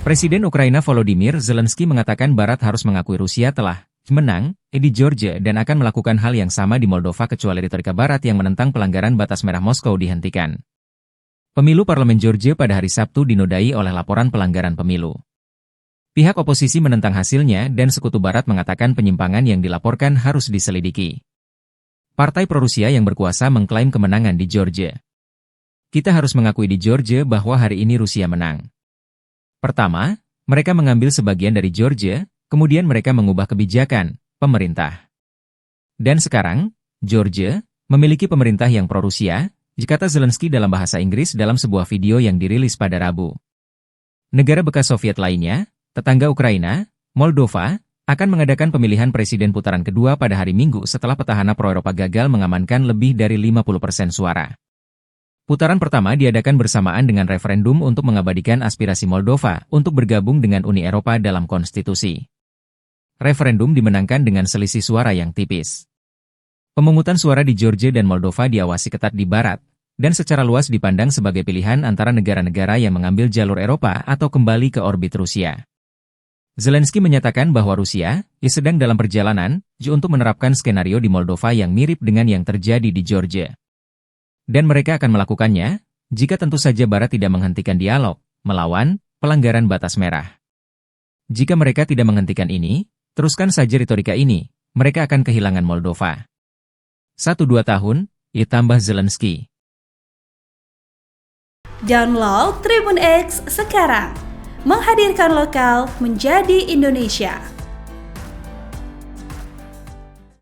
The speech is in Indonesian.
Presiden Ukraina Volodymyr Zelensky mengatakan Barat harus mengakui Rusia telah menang di Georgia dan akan melakukan hal yang sama di Moldova kecuali retorika Barat yang menentang pelanggaran batas merah Moskow dihentikan. Pemilu parlemen Georgia pada hari Sabtu dinodai oleh laporan pelanggaran pemilu. Pihak oposisi menentang hasilnya dan Sekutu Barat mengatakan penyimpangan yang dilaporkan harus diselidiki. Partai pro-Rusia yang berkuasa mengklaim kemenangan di Georgia. Kita harus mengakui di Georgia bahwa hari ini Rusia menang. Pertama, mereka mengambil sebagian dari Georgia, kemudian mereka mengubah kebijakan pemerintah. Dan sekarang, Georgia memiliki pemerintah yang pro-Rusia, kata Zelensky dalam bahasa Inggris dalam sebuah video yang dirilis pada Rabu. Negara bekas Soviet lainnya, tetangga Ukraina, Moldova, akan mengadakan pemilihan presiden putaran kedua pada hari Minggu setelah petahana pro-Eropa gagal mengamankan lebih dari 50% suara. Putaran pertama diadakan bersamaan dengan referendum untuk mengabadikan aspirasi Moldova untuk bergabung dengan Uni Eropa dalam konstitusi. Referendum dimenangkan dengan selisih suara yang tipis. Pemungutan suara di Georgia dan Moldova diawasi ketat di Barat, dan secara luas dipandang sebagai pilihan antara negara-negara yang mengambil jalur Eropa atau kembali ke orbit Rusia. Zelensky menyatakan bahwa Rusia sedang dalam perjalanan untuk menerapkan skenario di Moldova yang mirip dengan yang terjadi di Georgia. Dan mereka akan melakukannya, jika tentu saja Barat tidak menghentikan dialog, melawan pelanggaran batas merah. Jika mereka tidak menghentikan ini, teruskan saja retorika ini, mereka akan kehilangan Moldova. 1-2 tahun, tambah Zelensky. Download Tribun X sekarang, menghadirkan lokal menjadi Indonesia.